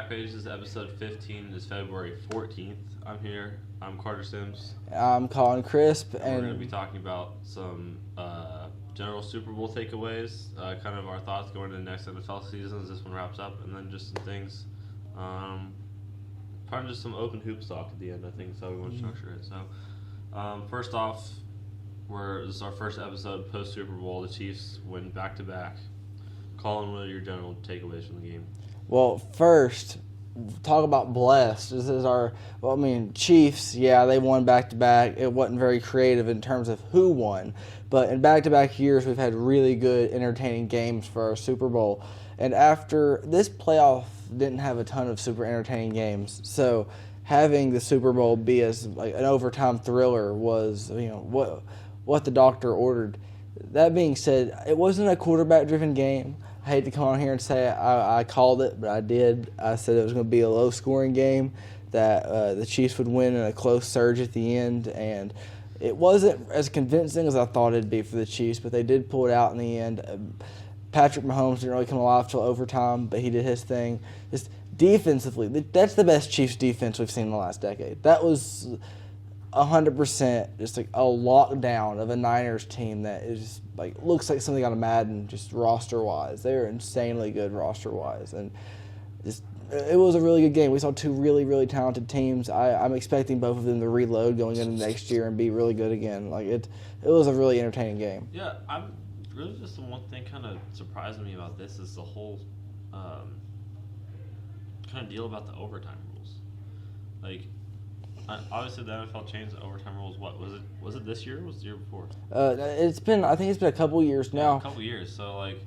Backpage. This is episode 15. It's February 14th. I'm here. I'm Carter Sims. I'm Colin Crisp. And we're going to be talking about some general Super Bowl takeaways, kind of our thoughts going into the next NFL season as this one wraps up, and then just some things. Probably just some open hoop talk at the end, I think, is how we want to structure it. So, first off, this is our first episode post-Super Bowl. The Chiefs win back-to-back. Colin, what are your general takeaways from the game? Well, first, talk about blessed. This is Chiefs, yeah, they won back-to-back. It wasn't very creative in terms of who won. But in back-to-back years, we've had really good, entertaining games for our Super Bowl. And after this playoff didn't have a ton of super entertaining games. So having the Super Bowl be as like an overtime thriller was, what the doctor ordered. That being said, it wasn't a quarterback-driven game. I hate to come on here and say I called it, but I did. I said it was going to be a low-scoring game, that the Chiefs would win in a close surge at the end, and it wasn't as convincing as I thought it'd be for the Chiefs, but they did pull it out in the end. Patrick Mahomes didn't really come alive till overtime, but he did his thing. Just defensively, that's the best Chiefs defense we've seen in the last decade. That was 100% just like a lockdown of a Niners team that is like looks like something out of Madden, just roster-wise. They're insanely good roster-wise, and it was a really good game. We saw two really, really talented teams. I'm expecting both of them to reload going into next year and be really good again. Like it was a really entertaining game. Yeah, I'm really just the one thing kind of surprising me about this is the whole kind of deal about the overtime rules. Like, obviously the NFL changed the overtime rules. What was it? Was it this year? Or was it the year before? I think it's been a couple years now. Yeah, a couple years. So like,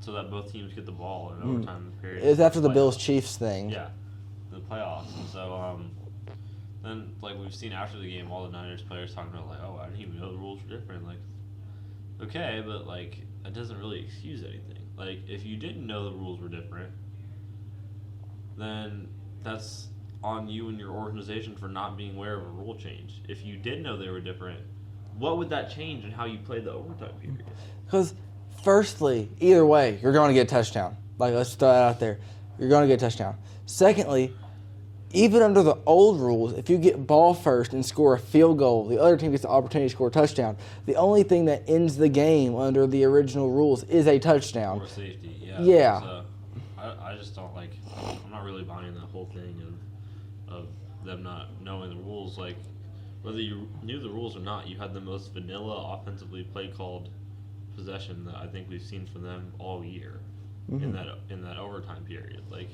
so that both teams get the ball in overtime period. It was after the Bills-Chiefs thing. Yeah, the playoffs. And so then like we've seen after the game, all the Niners players talking about like, oh, I didn't even know the rules were different. Like, okay, but like that doesn't really excuse anything. Like, if you didn't know the rules were different, then that's on you and your organization for not being aware of a rule change. If you did know they were different, what would that change in how you played the overtime period? Because, firstly, either way, you're going to get a touchdown. Like, let's throw that out there. You're going to get a touchdown. Secondly, even under the old rules, if you get ball first and score a field goal, the other team gets the opportunity to score a touchdown. The only thing that ends the game under the original rules is a touchdown. Or safety, yeah. Yeah. So, I just don't like, I'm not really buying that whole thing of them not knowing the rules. Like, whether you knew the rules or not, you had the most vanilla offensively play-called possession that I think we've seen from them all year in that overtime period. Like,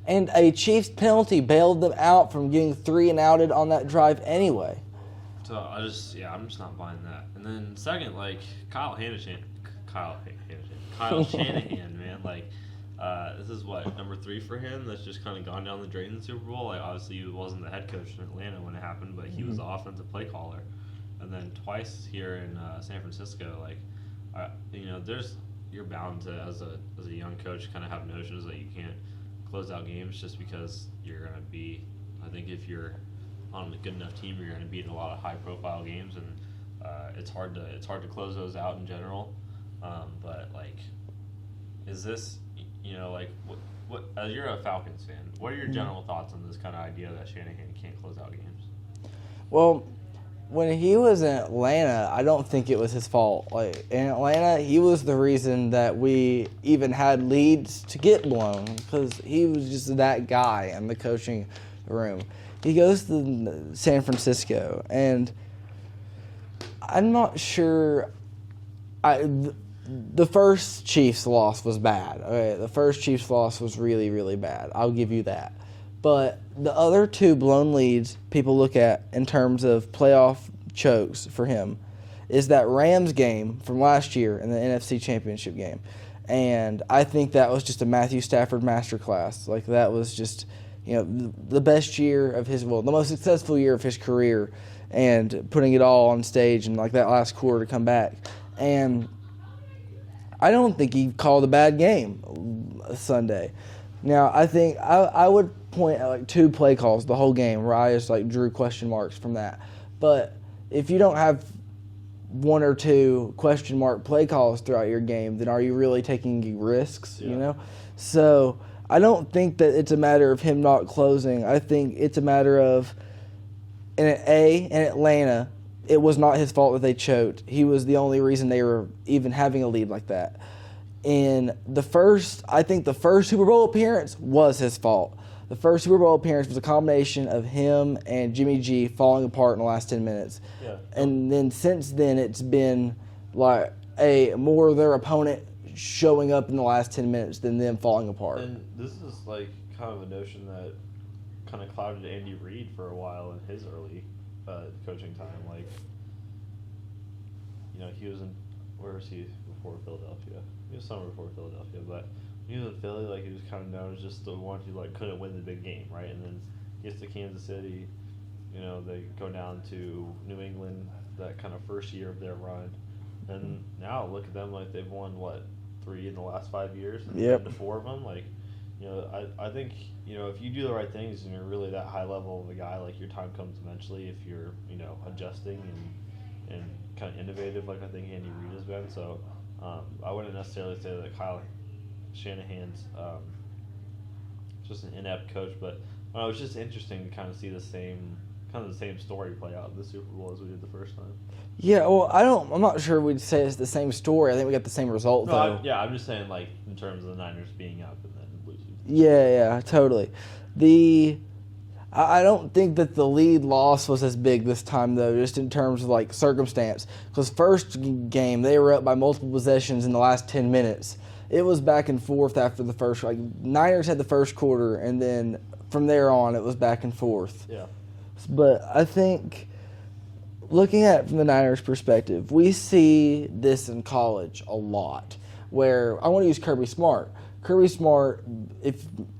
and a Chiefs penalty bailed them out from getting 3 and outed on that drive anyway. So I'm just not buying that. And then second, like Kyle Shanahan, man, like this is what, number 3 for him. That's just kind of gone down the drain in the Super Bowl. Like, obviously he wasn't the head coach in Atlanta when it happened, but he was the offensive play caller. And then twice here in San Francisco, like you're bound to as a young coach kind of have notions that you can't close out games just because you're going to be, I think if you're on a good enough team, you're going to be in a lot of high profile games, and it's hard to close those out in general. But like, is this, like what as you're a Falcons fan, what are your general thoughts on this kind of idea that Shanahan can't close out games? Well, when he was in Atlanta, I don't think it was his fault. Like, in Atlanta, he was the reason that we even had leads to get blown, because he was just that guy in the coaching room. He goes to San Francisco, and I'm not sure. The first Chiefs loss was bad. Okay, the first Chiefs loss was really, really bad. I'll give you that. But the other 2 blown leads people look at in terms of playoff chokes for him is that Rams game from last year in the NFC Championship game. And I think that was just a Matthew Stafford masterclass. Like, that was just, the best year of the most successful year of his career, and putting it all on stage and like that last quarter to come back. And I don't think he called a bad game Sunday. Now, I think I would point at like 2 play calls the whole game where I just like drew question marks from that. But if you don't have 1 or 2 question mark play calls throughout your game, then are you really taking risks? Yeah. So I don't think that it's a matter of him not closing. I think it's a matter of in Atlanta, it was not his fault that they choked. He was the only reason they were even having a lead like that. I think the first Super Bowl appearance was his fault. The first Super Bowl appearance was a combination of him and Jimmy G falling apart in the last 10 minutes. Yeah. And then since then, it's been like more of their opponent showing up in the last 10 minutes than them falling apart. And this is like kind of a notion that kind of clouded Andy Reid for a while in his early coaching time. Like, he was in, where was he before Philadelphia? He was somewhere before Philadelphia, but when he was in Philly, like, he was kind of known as just the one who, like, couldn't win the big game, right? And then he gets to Kansas City, they go down to New England, that kind of first year of their run. And now look at them, like, they've won, 3 in the last 5 years? And Yep. to 4 of them, like, I think, if you do the right things and you're really that high level of a guy, like, your time comes eventually if you're, adjusting and kind of innovative like I think Andy Reid has been. So I wouldn't necessarily say that Kyle Shanahan's just an inept coach, but it was just interesting to kind of see the same story play out in the Super Bowl as we did the first time. Yeah, well, I'm not sure we'd say it's the same story. I think we got the same result, though. I'm just saying, like, in terms of the Niners being up and then losing. Yeah, totally. I don't think that the lead loss was as big this time, though, just in terms of, like, circumstance. Because first game, they were up by multiple possessions in the last 10 minutes. It was back and forth after the first. Like, Niners had the first quarter, and then from there on, it was back and forth. Yeah. But I think, looking at it from the Niners' perspective, we see this in college a lot, where I want to use Kirby Smart. Kirby Smart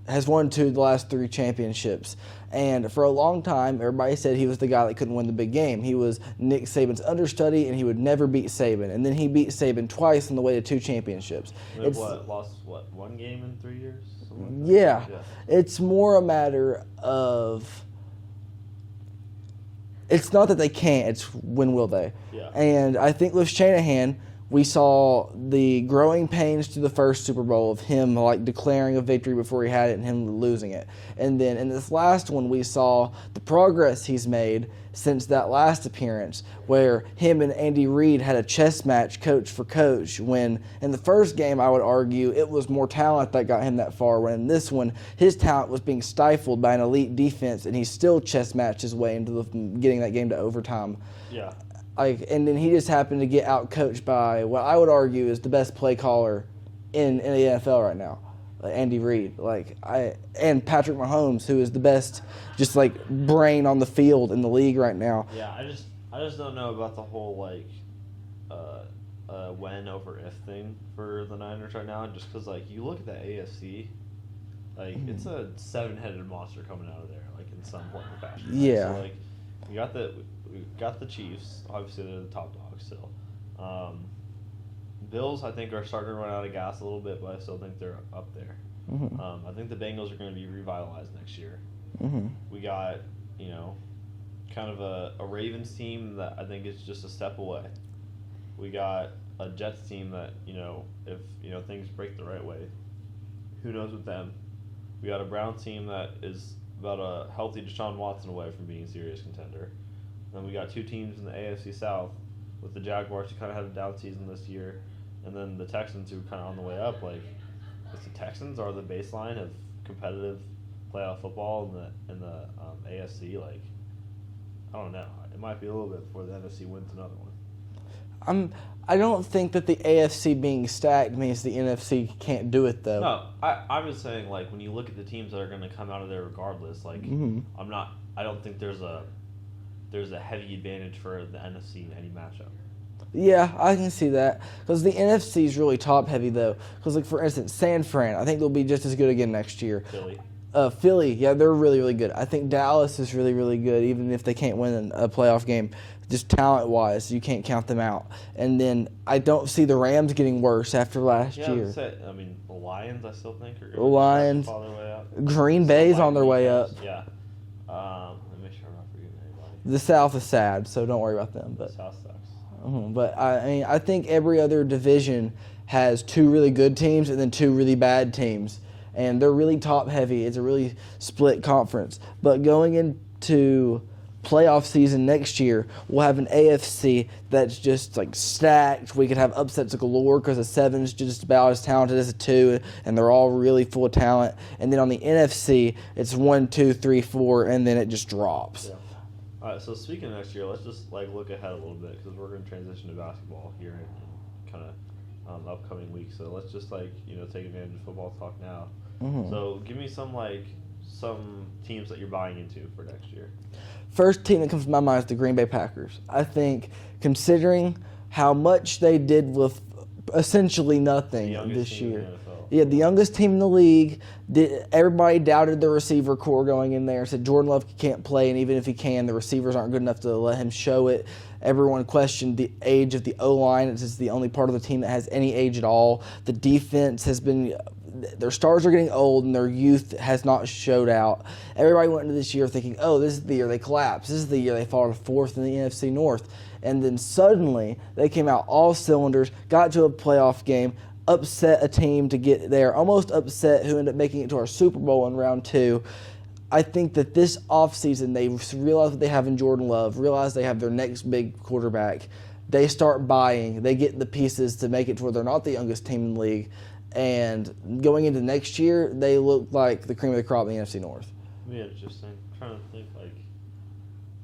has won 2 of the last 3 championships. And for a long time, everybody said he was the guy that couldn't win the big game. He was Nick Saban's understudy, and he would never beat Saban. And then he beat Saban twice on the way to 2 championships. Lost 1 game in 3 years? Like yeah. It's more a matter of... It's not that they can't, it's when will they. Yeah. And I think with Shanahan, we saw the growing pains to the first Super Bowl of him like declaring a victory before he had it and him losing it. And then in this last one, we saw the progress he's made since that last appearance, where him and Andy Reid had a chess match coach for coach, when in the first game, I would argue, it was more talent that got him that far, when in this one, his talent was being stifled by an elite defense, and he still chess matched his way into getting that game to overtime. Yeah. And then he just happened to get out-coached by what I would argue is the best play caller in the NFL right now, Andy Reid. And Patrick Mahomes, who is the best just like brain on the field in the league right now. Yeah, I just don't know about the whole when over if thing for the Niners right now. Just because you look at the AFC, it's a 7-headed monster coming out of there, in some form or fashion. Right? Yeah. So we got the Chiefs. Obviously, they're the top dogs still. Bills, I think, are starting to run out of gas a little bit, but I still think they're up there. Mm-hmm. I think the Bengals are going to be revitalized next year. Mm-hmm. We got, kind of a Ravens team that I think is just a step away. We got a Jets team that, if, things break the right way, who knows with them. We got a Browns team that is about a healthy Deshaun Watson away from being a serious contender. Then we got 2 teams in the AFC South with the Jaguars who kind of had a down season this year, and then the Texans who are kind of on the way up. The Texans are the baseline of competitive playoff football in the AFC. I don't know. It might be a little bit before the NFC wins another one. I don't think that the AFC being stacked means the NFC can't do it, though. No, I'm just saying, when you look at the teams that are going to come out of there regardless, Mm-hmm. I don't think there's a heavy advantage for the NFC in any matchup. Yeah, I can see that. Because the NFC is really top-heavy, though. Because, for instance, San Fran, I think they'll be just as good again next year. Philly, yeah, they're really, really good. I think Dallas is really, really good, even if they can't win a playoff game. Just talent-wise, you can't count them out. And then I don't see the Rams getting worse after last year. The Lions, I still think, are the Lions. On their way up. Green Bay's on their way up. Yeah. Let me make sure I'm not forgetting anybody. The South is sad, so don't worry about them. But the South sucks. But I think every other division has 2 really good teams and then 2 really bad teams. and they're really top heavy. It's a really split conference. But going into playoff season next year, we'll have an AFC that's just like stacked. We could have upsets galore because the 7's just about as talented as the 2, and they're all really full of talent. And then on the NFC, it's 1, 2, 3, 4, and then it just drops. Yeah. All right, so speaking of next year, let's just look ahead a little bit because we're going to transition to basketball here in kind of upcoming weeks. So let's just take advantage of football talk now. Mm-hmm. So give me some teams that you're buying into for next year. First team that comes to my mind is the Green Bay Packers. I think, considering how much they did with essentially nothing this year. Yeah, the youngest team in the league. Everybody doubted the receiver core going in there. Said Jordan Love can't play, and even if he can, the receivers aren't good enough to let him show it. Everyone questioned the age of the O-line. It's the only part of the team that has any age at all. The defense has been – their stars are getting old, and their youth has not showed out. Everybody went into this year thinking, oh, this is the year they collapse. This is the year they fall to fourth in the NFC North. And then suddenly they came out all cylinders, got to a playoff game, upset a team to get there, almost upset who ended up making it to our Super Bowl in round 2. I think that this offseason they realize what they have in Jordan Love, realize they have their next big quarterback. They start buying. They get the pieces to make it to where they're not the youngest team in the league. And going into next year, they look like the cream of the crop in the NFC North. Yeah, interesting. I'm trying to think,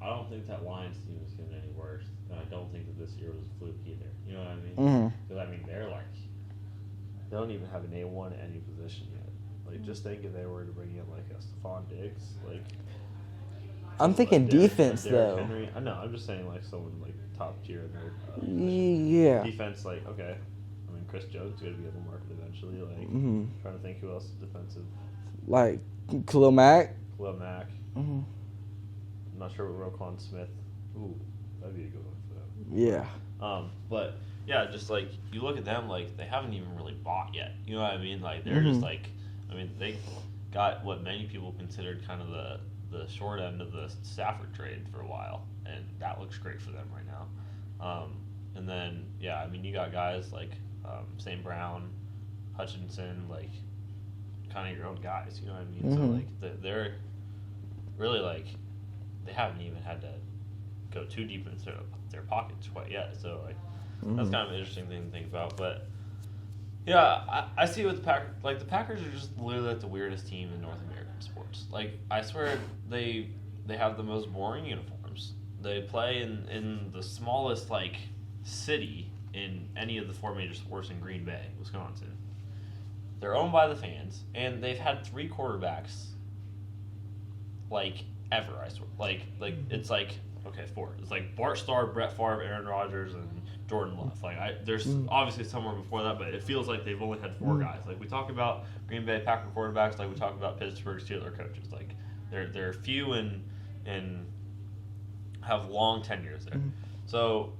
I don't think that Lions team is getting any worse. And I don't think that this year was a fluke either. You know what I mean? Because, they're they don't even have an A1 at any position yet. Just think if they were to bring in, a Stephon Diggs, I'm thinking defense, though. Henry. I know, I'm just saying, someone, top tier in their yeah. Defense, okay. Chris Jones is going to be on the market eventually. Trying to think who else is defensive. Khalil Mack. I'm not sure what Roquan Smith. Ooh, that'd be a good one for them. Yeah. But yeah, just you look at them, they haven't even really bought yet. You know what I mean? They're just they got what many people considered kind of the short end of the Stafford trade for a while, and that looks great for them right now. And then you got guys like St. Brown, Hutchinson, kind of your own guys. You know what I mean? So they're really they haven't even had to go too deep into their pockets quite yet. So that's kind of an interesting thing to think about. But yeah, I see with the Packers. The Packers are just literally the weirdest team in North American sports. I swear they have the most boring uniforms. They play in the smallest city in any of the 4 major sports in Green Bay, Wisconsin. They're owned by the fans, and they've had 3 quarterbacks ever, I swear. It's 4. It's Bart Starr, Brett Favre, Aaron Rodgers, and Jordan Love. There's obviously somewhere before that, but it feels like they've only had 4 guys. We talk about Green Bay Packer quarterbacks, we talk about Pittsburgh Steelers coaches. They're few and have long tenures there. So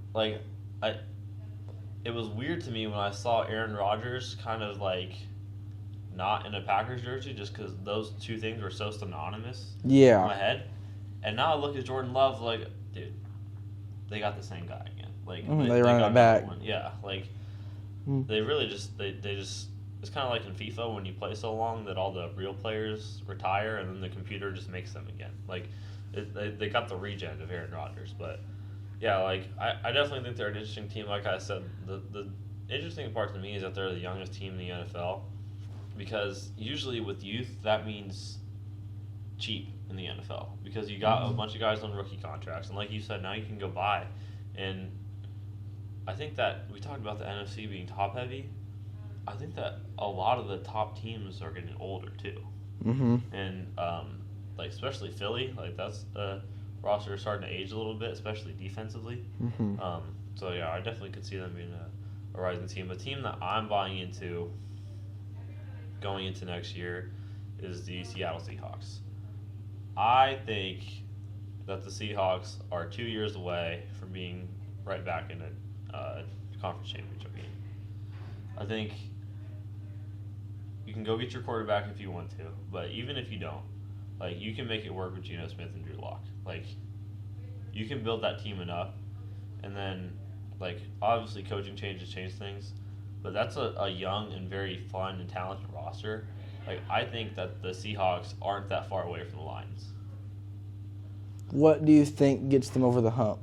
it was weird to me when I saw Aaron Rodgers kind of not in a Packers jersey, just because those 2 things were so synonymous in my head. And now I look at Jordan Love dude, they got the same guy again. They run it back. Yeah, they really just they just it's kind of like in FIFA when you play so long that all the real players retire and then the computer just makes them again. They got the regen of Aaron Rodgers, but. Yeah, I definitely think they're an interesting team. Like I said, the interesting part to me is that they're the youngest team in the NFL, because usually with youth that means cheap in the NFL, because you got a bunch of guys on rookie contracts, and like you said, now you can go buy. And I think that we talked about the NFC being top heavy. I think that a lot of the top teams are getting older too, and especially Philly, that's roster is starting to age a little bit, especially defensively. So yeah, I definitely could see them being a rising team. A team that I'm buying into going into next year is the Seattle Seahawks. I think that the Seahawks are 2 years away from being right back in a conference championship game. I think you can go get your quarterback if you want to, but even if you don't, you can make it work with Geno Smith and Drew Lock. You can build that team enough, and then, obviously coaching changes change things, but that's a young and very fun and talented roster Like, I think that the Seahawks aren't that far away from the Lions. What do you think gets them over the hump?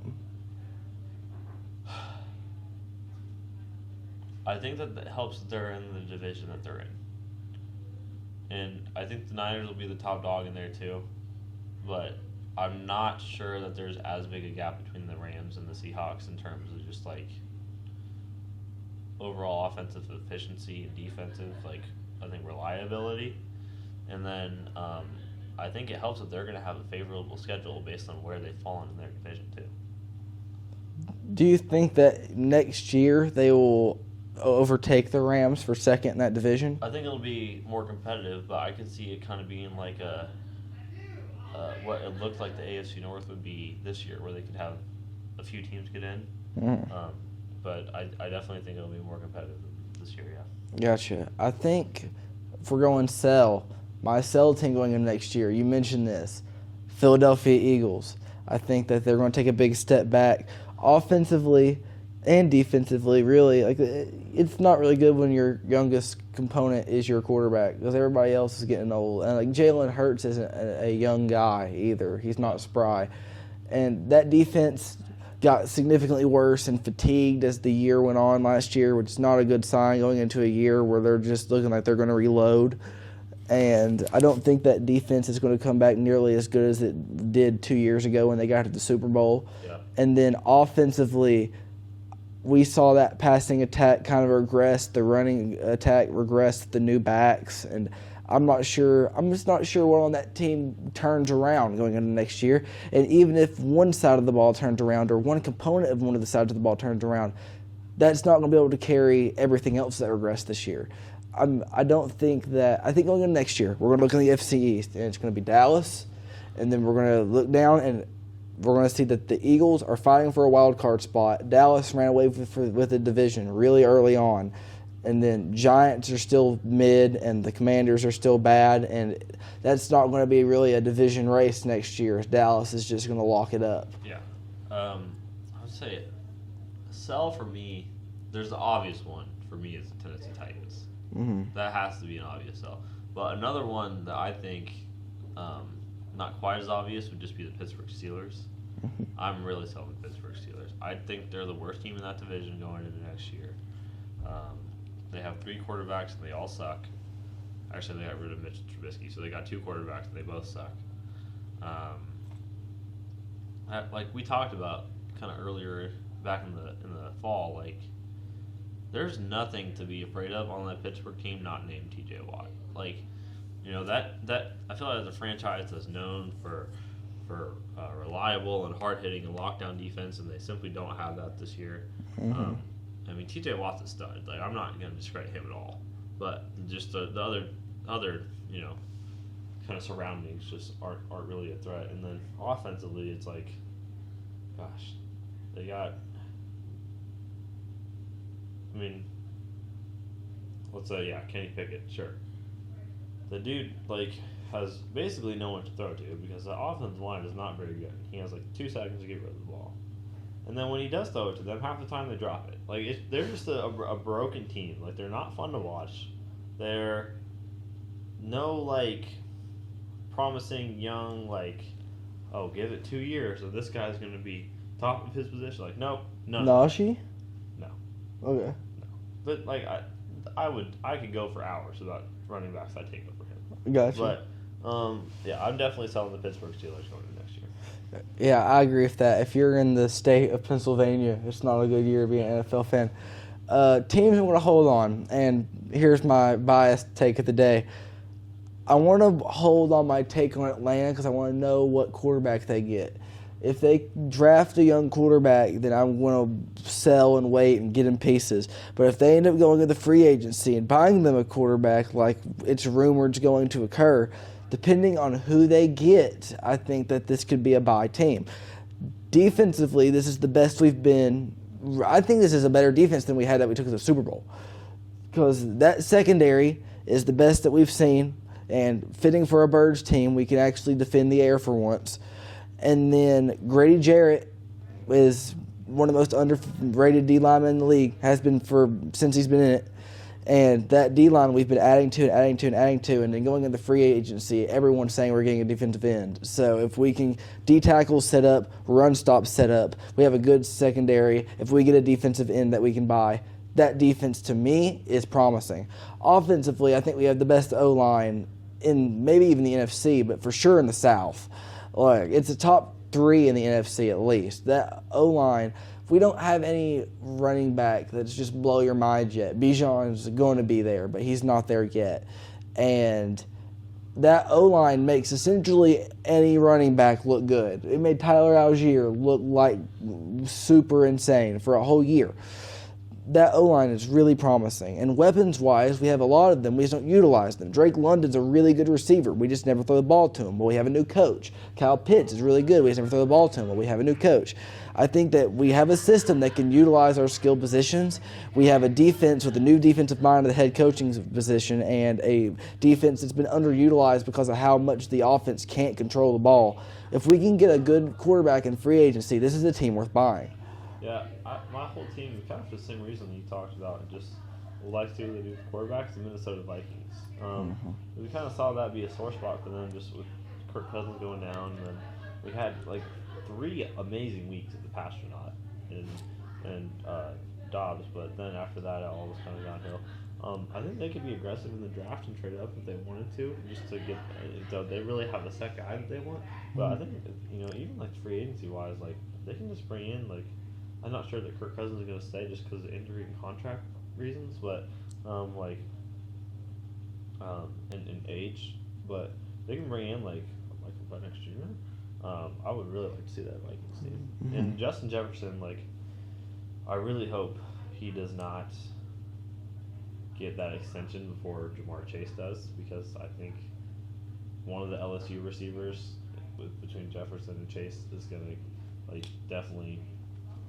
I think that it helps that they're in the division that they're in. And I think the Niners will be the top dog in there too. But I'm not sure that there's as big a gap between the Rams and the Seahawks in terms of just like overall offensive efficiency and defensive, like, I think, reliability. And then I think it helps that they're going to have a favorable schedule based on where they've fallen in their division too. Do you think that next year they will overtake the Rams for second in that division? I think it'll be more competitive, but I could see it kind of being like what it looked like the AFC North would be this year, where they could have a few teams get in. But I definitely think it'll be more competitive this year, yeah. Gotcha. I think if we're going sell, my sell team going into next year, you mentioned this, Philadelphia Eagles. I think that they're going to take a big step back offensively and defensively, really. Like, it's not really good when your youngest component is your quarterback because everybody else is getting old. And like Jalen Hurts isn't a young guy either. He's not spry. And that defense got significantly worse and fatigued as the year went on last year, which is not a good sign going into a year where they're just looking like they're going to reload. And I don't think that defense is going to come back nearly as good as it did 2 years ago when they got to the Super Bowl. Yeah. And then offensively, we saw that passing attack kind of regress, the running attack regressed, the new backs, and I'm just not sure what on that team turns around going into next year. And even if one side of the ball turns around or one component of one of the sides of the ball turns around, that's not going to be able to carry everything else that regressed this year. I think going into next year, we're going to look in the FC East, and it's going to be Dallas, and then we're going to look down and we're going to see that the Eagles are fighting for a wild card spot. Dallas ran away with the division really early on. And then Giants are still mid, and the Commanders are still bad. And that's not going to be really a division race next year. Dallas is just going to lock it up. Yeah. I would say sell for me, there's the obvious one for me is the Tennessee Titans. Mm-hmm. That has to be an obvious sell. But another one that I think not quite as obvious would just be the Pittsburgh Steelers. I'm really selling the Pittsburgh Steelers. I think they're the worst team in that division going into next year. They have 3 quarterbacks and they all suck. Actually, they got rid of Mitch Trubisky, so they got 2 quarterbacks and they both suck. Like we talked about kind of earlier back in the fall, like there's nothing to be afraid of on that Pittsburgh team not named T.J. Watt. Like, you know, that I feel like the franchise is known for reliable and hard-hitting and lockdown defense, and they simply don't have that this year. Mm-hmm. I mean, T.J. Watt's a stud. Like, I'm not going to discredit him at all, but just the other you know, kind of surroundings just aren't really a threat. And then offensively, it's like, gosh, they got. I mean, let's say Kenny Pickett, sure. The dude has basically no one to throw to because the offensive line is not very good. He has 2 seconds to get rid of the ball. And then when he does throw it to them, half the time they drop it. They're just a broken team. They're not fun to watch. They're no, promising young, give it 2 years and this guy's going to be top of his position. Nope. No. Nashi? No. Okay. No. But, I could go for hours about running backs I take over him. Gotcha. But, I'm definitely selling the Pittsburgh Steelers going into next year. Yeah, I agree with that. If you're in the state of Pennsylvania, it's not a good year to be an NFL fan. Teams I'm going to hold on, and here's my biased take of the day. I want to hold on my take on Atlanta because I want to know what quarterback they get. If they draft a young quarterback, then I'm going to sell and wait and get in pieces. But if they end up going to the free agency and buying them a quarterback like it's rumored is going to occur, depending on who they get, I think that this could be a buy team. Defensively, this is the best we've been. I think this is a better defense than we had that we took to the Super Bowl. Because that secondary is the best that we've seen. And fitting for a Birds team, we can actually defend the air for once. And then Grady Jarrett is one of the most underrated D linemen in the league, has been since he's been in it. And that D-line we've been adding to, and then going into free agency, everyone's saying we're getting a defensive end. So if we can D-tackle set up, run stop set up, we have a good secondary. If we get a defensive end that we can buy, that defense to me is promising. Offensively, I think we have the best O-line in maybe even the NFC, but for sure in the South. Like, it's a top 3 in the NFC at least. That O-line, if we don't have any running back that's just blow your mind yet, Bijan's going to be there, but he's not there yet. And that O-line makes essentially any running back look good. It made Tyler Algier look like super insane for a whole year. That O-line is really promising. And weapons-wise, we have a lot of them. We just don't utilize them. Drake London's a really good receiver. We just never throw the ball to him. But we have a new coach. Kyle Pitts is really good. We just never throw the ball to him. But we have a new coach. I think that we have a system that can utilize our skill positions. We have a defense with a new defensive mind of the head coaching position and a defense that's been underutilized because of how much the offense can't control the ball. If we can get a good quarterback in free agency, this is a team worth buying. Yeah, my whole team, kind of for the same reason you talked about, and just like to see what they do with quarterbacks, the Minnesota Vikings. We kind of saw that be a sore spot for them, just with Kirk Cousins going down, and then we had like 3 amazing weeks at the Pastronaut and Dobbs, but then after that, it all was kind of downhill. I think they could be aggressive in the draft and trade up if they wanted to, just to get. They really have a set guy that they want, but I think even like free agency wise, like they can just bring in like. I'm not sure that Kirk Cousins is going to stay just because of injury and contract reasons, but and age. But they can bring in like Michael Penix Jr. I would really like to see that Vikings team. Mm-hmm. And Justin Jefferson, like, I really hope he does not get that extension before Jamar Chase does, because I think one of the LSU receivers between Jefferson and Chase is going to like definitely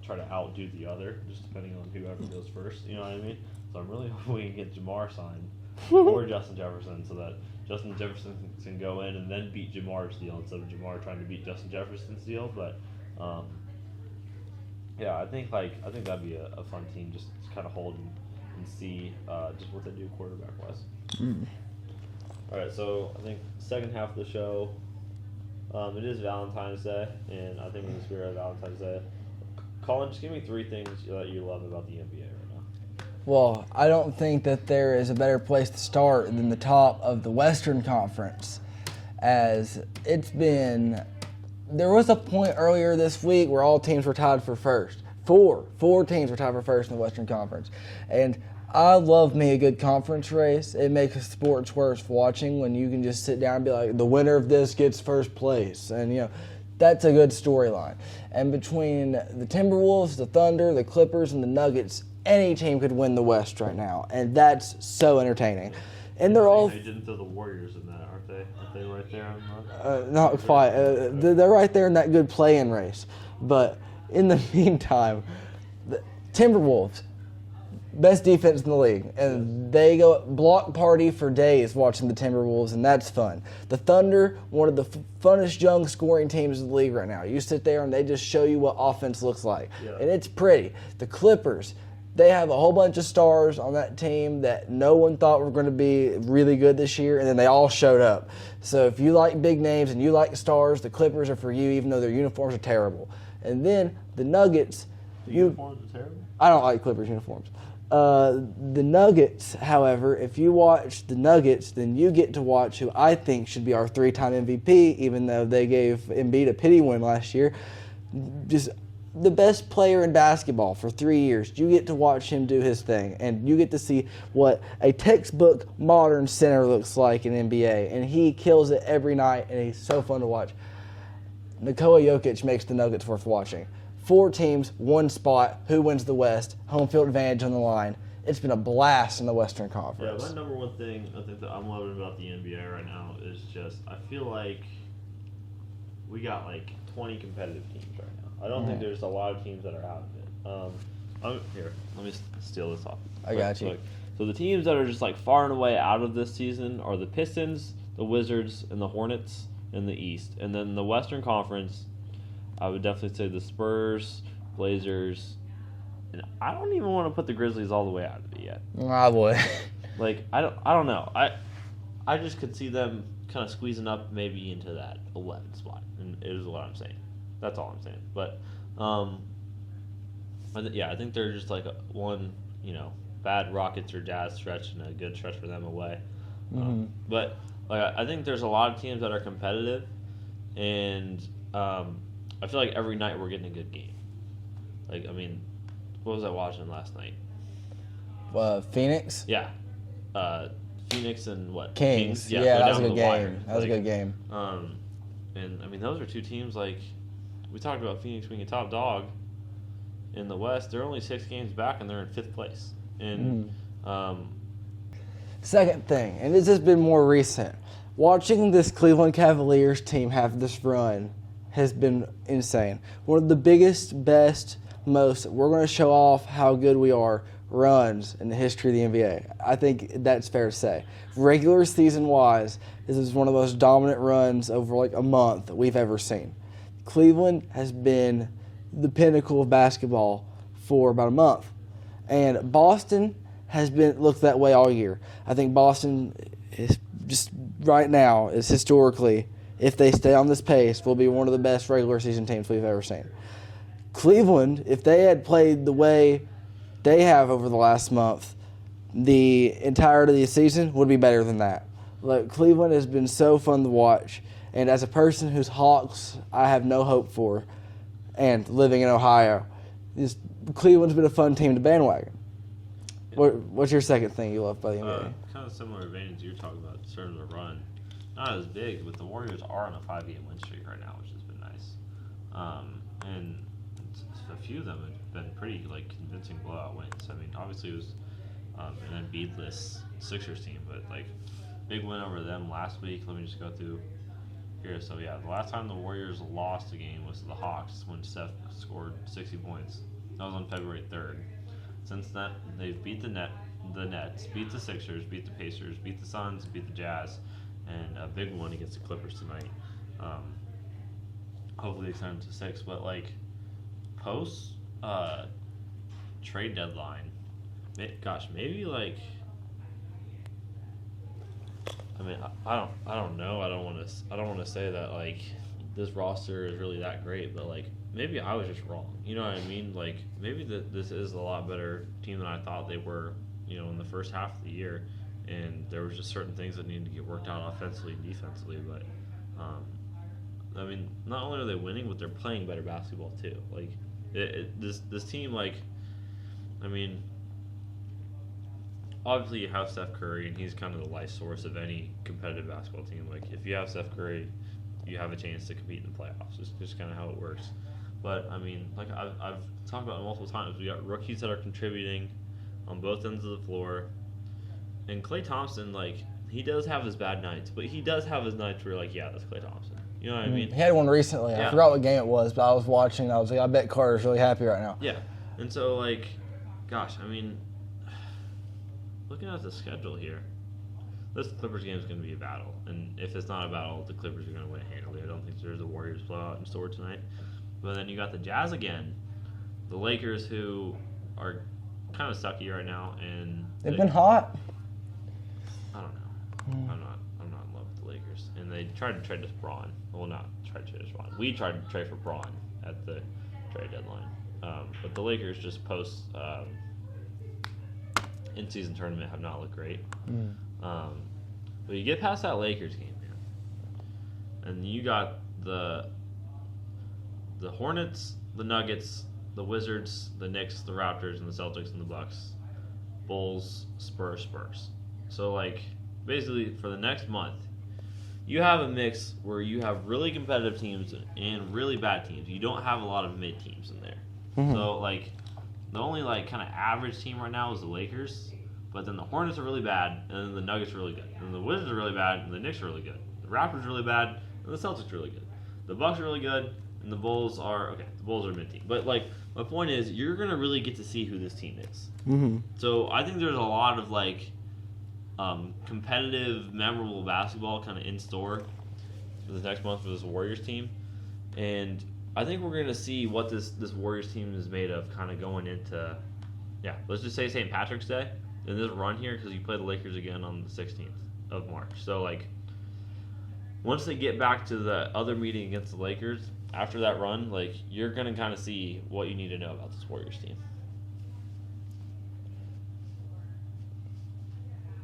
try to outdo the other, just depending on whoever goes first. You know what I mean? So I'm really hoping we can get Jamar signed or Justin Jefferson, so that Justin Jefferson can go in and then beat Jamar's deal instead of Jamar trying to beat Justin Jefferson's deal. But yeah, I think that'd be a fun team just to kind of hold and see just what they do quarterback wise. All right, so I think second half of the show, it is Valentine's Day, and I think in the spirit of Valentine's Day, Colin, just give me 3 things that you love about the NBA right now. Well, I don't think that there is a better place to start than the top of the Western Conference, as it's been. There was a point earlier this week where all teams were tied for first. Four teams were tied for first in the Western Conference, and I love me a good conference race. It makes sports worth watching when you can just sit down and be like, the winner of this gets first place, and that's a good storyline. And between the Timberwolves, the Thunder, the Clippers, and the Nuggets, any team could win the West right now, and that's so entertaining. And they're all. They didn't throw the Warriors in that, aren't they? Aren't they right there on not quite. They're right there in that good play-in race. But in the meantime, the Timberwolves, best defense in the league, and they go block party for days watching the Timberwolves, and that's fun. The Thunder, one of the funnest young scoring teams in the league right now. You sit there and they just show you what offense looks like, and it's pretty. The Clippers, they have a whole bunch of stars on that team that no one thought were going to be really good this year, and then they all showed up. So if you like big names and you like stars, the Clippers are for you, even though their uniforms are terrible. And then the Nuggets. Uniforms are terrible? I don't like Clippers uniforms. The Nuggets, however, if you watch the Nuggets, then you get to watch who I think should be our 3-time MVP, even though they gave Embiid a pity win last year. Just the best player in basketball for 3 years. You get to watch him do his thing, and you get to see what a textbook modern center looks like in NBA, and he kills it every night, and he's so fun to watch. Nikola Jokic makes the Nuggets worth watching. 4 teams, 1 spot. Who wins the West? Home field advantage on the line. It's been a blast in the Western Conference. Yeah, my number one thing I think that I'm loving about the NBA right now is just I feel like we got like 20 competitive teams right now. I don't think there's a lot of teams that are out of it. Here, let me steal this off. I got you. So the teams that are just like far and away out of this season are the Pistons, the Wizards, and the Hornets in the East. And then the Western Conference, I would definitely say the Spurs, Blazers, And I don't even want to put the Grizzlies all the way out of it yet. I would. Like, I don't know. I just could see them kind of squeezing up maybe into that 11 spot, and it is what I'm saying. That's all I'm saying. But, I think they're just like one, bad Rockets or Jazz stretch and a good stretch for them away. But I think there's a lot of teams that are competitive, and I feel like every night we're getting a good game. Like, I mean, what was I watching last night? Phoenix? Yeah. Phoenix and what? Kings. Yeah, that go was a down good the wire. game. That was a good game. And I mean, those are two teams like we talked about Phoenix being a top dog in the West. They're only 6 games back, and they're in 5th place. And second thing, and this has been more recent, watching this Cleveland Cavaliers team have this run has been insane. One of the biggest, best, most, we're going to show off how good we are runs in the history of the NBA. I think that's fair to say. Regular season-wise, this is one of the most dominant runs over like a month that we've ever seen. Cleveland has been the pinnacle of basketball for about a month. And Boston has been looked that way all year. I think Boston is just right now is historically, if they stay on this pace, will be one of the best regular season teams we've ever seen. Cleveland, if they had played the way they have over the last month, the entirety of the season would be better than that. Like, Cleveland has been so fun to watch, and as a person whose Hawks I have no hope for, and living in Ohio, Cleveland's been a fun team to bandwagon. What's your second thing you love by the NBA? Kind of similar vein as you're talking about in terms of run. Not as big, but the Warriors are on a 5-game win streak right now, which has been nice. And a few of them have been pretty convincing blowout wins. I mean, obviously it was an Embiid-less Sixers team, but big win over them last week. Let me just go through here. So yeah, the last time the Warriors lost a game was to the Hawks when Steph scored 60 points. That was on February 3rd. Since then, they've beat the Nets, beat the Sixers, beat the Pacers, beat the Suns, beat the Jazz, and a big one against the Clippers tonight. Hopefully they extend them to 6, but post trade deadline, maybe I mean, I don't know. I don't want to say that this roster is really that great, but maybe I was just wrong. You know what I mean? Maybe this is a lot better team than I thought they were. In the first half of the year, and there was just certain things that needed to get worked out offensively and defensively. But I mean, not only are they winning, but they're playing better basketball too. This team, I mean, obviously you have Steph Curry, and he's kind of the life source of any competitive basketball team. If you have Steph Curry, you have a chance to compete in the playoffs. It's just kind of how it works. But I mean, I've talked about it multiple times. We got rookies that are contributing on both ends of the floor, and Klay Thompson, he does have his bad nights, but he does have his nights where that's Klay Thompson. You know what I mean? He had one recently. Yeah. I forgot what game it was, but I was watching. I was I bet Carter's really happy right now. Yeah, and so gosh, I mean, looking at the schedule here, this Clippers game is going to be a battle, and if it's not a battle, the Clippers are going to win it handily. I don't think there's a Warriors blowout in store tonight. But then you got the Jazz again, the Lakers, who are kind of sucky right now, and they've been hot. I don't know. I'm not in love with the Lakers, and they tried to trade us Braun. Well, not tried to trade us Braun. We tried to trade for Braun at the trade deadline, but the Lakers just post in-season tournament have not looked great. But you get past that Lakers game, man, and you got the Hornets, the Nuggets, the Wizards, the Knicks, the Raptors, and the Celtics, and the Bucks, Bulls, Spurs. So, basically, for the next month, you have a mix where you have really competitive teams and really bad teams. You don't have a lot of mid teams in there. Mm-hmm. So, the only, kind of average team right now is the Lakers, but then the Hornets are really bad, and then the Nuggets are really good. And the Wizards are really bad, and the Knicks are really good. The Raptors are really bad, and the Celtics are really good. The Bucks are really good, and the Bulls are okay. The Bulls are a mid team, but my point is, you're gonna really get to see who this team is. Mm-hmm. So I think there's a lot of competitive, memorable basketball kind of in store for this next month for this Warriors team, and I think we're going to see what this Warriors team is made of kind of going into, let's just say St. Patrick's Day in this run here, because you play the Lakers again on the 16th of March. So, like, once they get back to the other meeting against the Lakers, after that run, like, you're going to kind of see what you need to know about this Warriors team.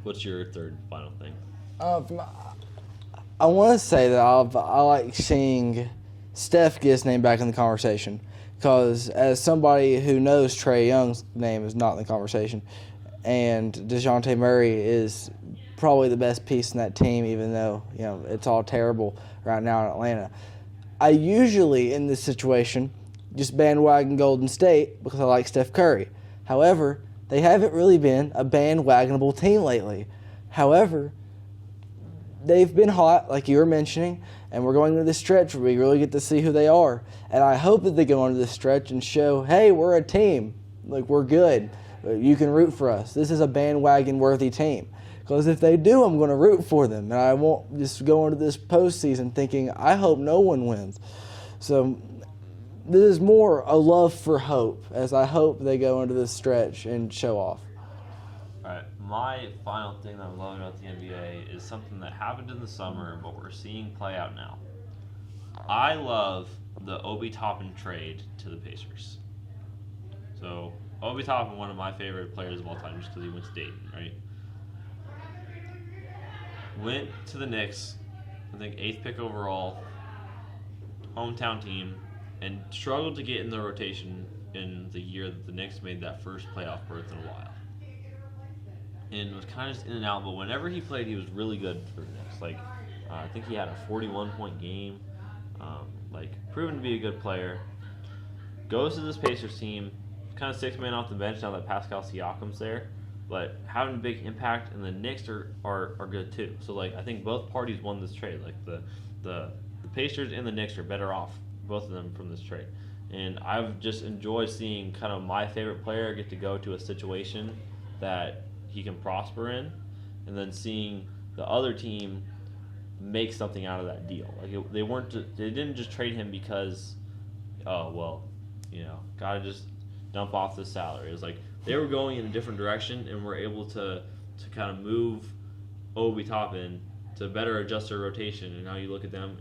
What's your third final thing? I want to say that I like seeing Steph get his name back in the conversation, because as somebody who knows Trae Young's name is not in the conversation, and DeJounte Murray is probably the best piece in that team, even though it's all terrible right now in Atlanta. I usually, in this situation, just bandwagon Golden State because I like Steph Curry. However, they haven't really been a bandwagonable team lately. However, they've been hot, like you were mentioning, and we're going into this stretch where we really get to see who they are. And I hope that they go into this stretch and show, hey, we're a team. Like, we're good. You can root for us. This is a bandwagon-worthy team. Because if they do, I'm going to root for them. And I won't just go into this postseason thinking, I hope no one wins. So this is more a love for hope, as I hope they go into this stretch and show off. All right, my final thing that I love about the NBA is something that happened in the summer, but we're seeing play out now. I love the Obi Toppin trade to the Pacers. So Obi Toppin, one of my favorite players of all time, just because he went to Dayton, right? Went to the Knicks, I think 8th pick overall, hometown team, and struggled to get in the rotation in the year that the Knicks made that first playoff berth in a while. And was kind of just in and out, but whenever he played, he was really good for the Knicks. Like, I think he had a 41-point game, proven to be a good player. Goes to this Pacers team, kind of 6-man off the bench now that Pascal Siakam's there, but having a big impact, and the Knicks are good too. So, like, I think both parties won this trade. Like, the Pacers and the Knicks are better off, both of them, from this trade. And I've just enjoyed seeing kind of my favorite player get to go to a situation that he can prosper in, and then seeing the other team make something out of that deal. Like, they didn't just trade him because, gotta just dump off this salary. It was like they were going in a different direction and were able to kind of move Obi Toppin to better adjust their rotation. And now you look at them,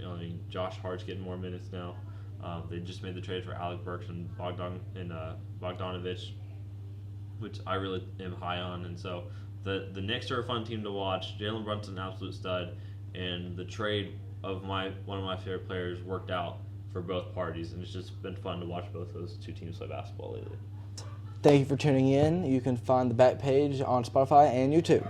Josh Hart's getting more minutes now. They just made the trade for Alec Burks and Bogdanovich, which I really am high on. And so the Knicks are a fun team to watch. Jalen Brunson's an absolute stud, and the trade of one of my favorite players worked out for both parties, and it's just been fun to watch both those two teams play basketball lately. Thank you for tuning in. You can find the back page on Spotify and YouTube.